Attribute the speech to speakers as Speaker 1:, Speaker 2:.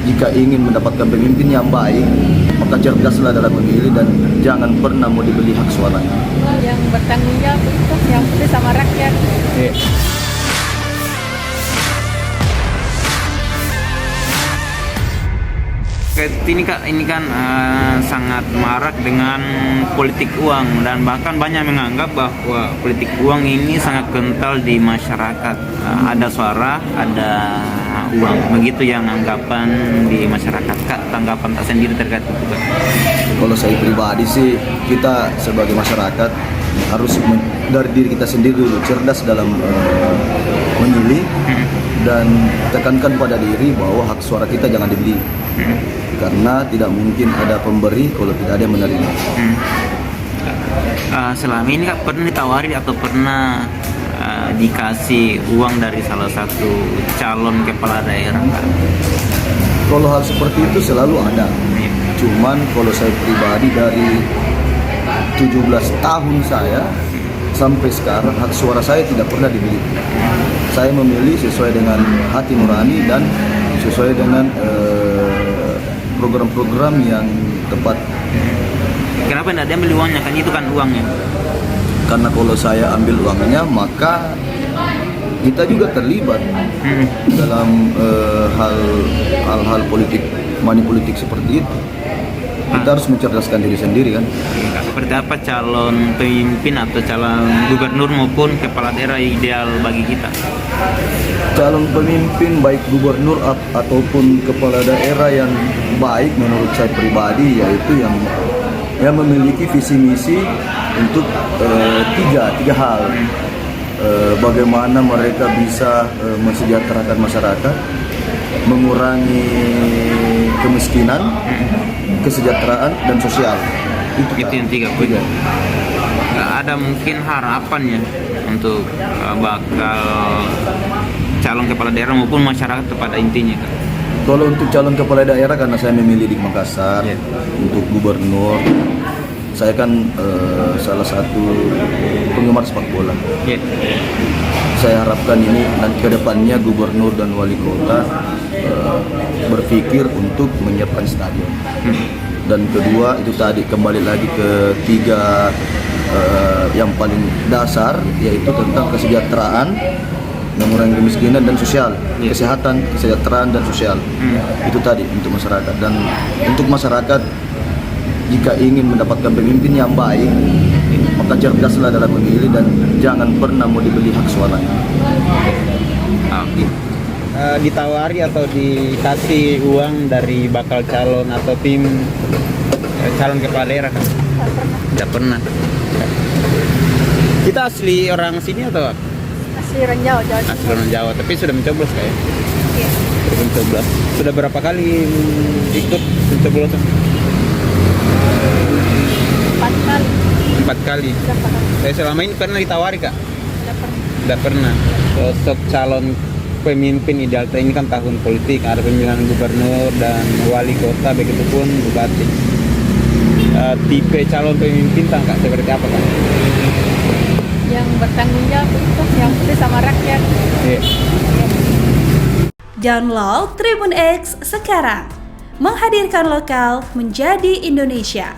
Speaker 1: jika ingin mendapatkan pemimpin yang baik, maka cerdaslah dalam memilih dan jangan pernah mau dibeli hak suaranya.
Speaker 2: Yang bertanggung jawab itu yang penting sama rakyat.
Speaker 3: Ini kan sangat marak dengan politik uang, dan bahkan banyak menganggap bahwa politik uang ini sangat kental di masyarakat. Ada suara, ada uang, begitu yang anggapan di masyarakat. Kak, tanggapan tak sendiri terkait itu, Kak?
Speaker 1: Kalau saya pribadi sih, kita sebagai masyarakat harus dari diri kita sendiri dulu cerdas dalam memilih dan tekankan pada diri bahwa hak suara kita jangan dibeli. Karena tidak mungkin ada pemberi kalau tidak ada yang menerima.
Speaker 3: Selama ini Kak pernah ditawari atau pernah dikasih uang dari salah satu calon kepala daerah, Kak?
Speaker 1: Kalau hal seperti itu selalu ada. Cuman kalau saya pribadi dari 17 tahun saya sampai sekarang hak suara saya tidak pernah dibeli. Saya memilih sesuai dengan hati nurani dan sesuai dengan program-program yang tepat.
Speaker 3: Kenapa tidak dia ambil uangnya? Kan itu kan uangnya.
Speaker 1: Karena kalau saya ambil uangnya, maka kita juga terlibat dalam hal-hal politik, money politik seperti itu. Kita harus mencerdaskan diri sendiri kan.
Speaker 3: Seperti apa calon pemimpin atau calon gubernur maupun kepala daerah ideal bagi kita?
Speaker 1: Calon pemimpin baik gubernur ataupun kepala daerah yang baik menurut saya pribadi yaitu yang memiliki visi misi untuk tiga hal. Bagaimana mereka bisa mensejahterakan masyarakat, mengurangi kemiskinan, kesejahteraan dan sosial.
Speaker 3: Itu yang tiga. Nggak ada mungkin harapannya untuk bakal calon kepala daerah maupun masyarakat pada intinya, Kak?
Speaker 1: Kalau untuk calon kepala daerah, karena saya memilih di Makassar, untuk gubernur, saya kan salah satu penggemar sepak bola. Saya harapkan ini nanti ke depannya gubernur dan wali kota berpikir untuk menyiapkan stadion. Dan kedua itu tadi kembali lagi ke tiga yang paling dasar, yaitu tentang kesejahteraan, mengurangi kemiskinan dan sosial, kesehatan, kesejahteraan dan sosial. Itu tadi untuk masyarakat. Dan untuk masyarakat, jika ingin mendapatkan pemimpin yang baik, maka cerdaslah dalam memilih dan jangan pernah mau dibeli hak suaranya.
Speaker 4: Ditawari atau dikasih uang dari bakal calon atau tim calon kepala daerah, kan?
Speaker 3: Tidak pernah.
Speaker 4: Kita asli orang sini atau
Speaker 2: Asli orang Jawa.
Speaker 4: asli orang Jawa, tapi sudah mencoblos kayak?
Speaker 2: Iya.
Speaker 4: Sudah mencoblos. Sudah berapa kali ikut pencoblosan?
Speaker 2: 4 kali.
Speaker 4: 4 kali. Saya selama ini pernah ditawari, Kak? Tidak pernah. Sosok calon pemimpin ideal ini kan tahun politik, ada pemilihan gubernur dan wali kota, begitupun bupati. Tipe calon pemimpin Kak seperti apa, Kak?
Speaker 2: Yang bertanggung jawab itu yang penting sama rakyat.
Speaker 5: Download Tribun X sekarang, menghadirkan lokal menjadi Indonesia.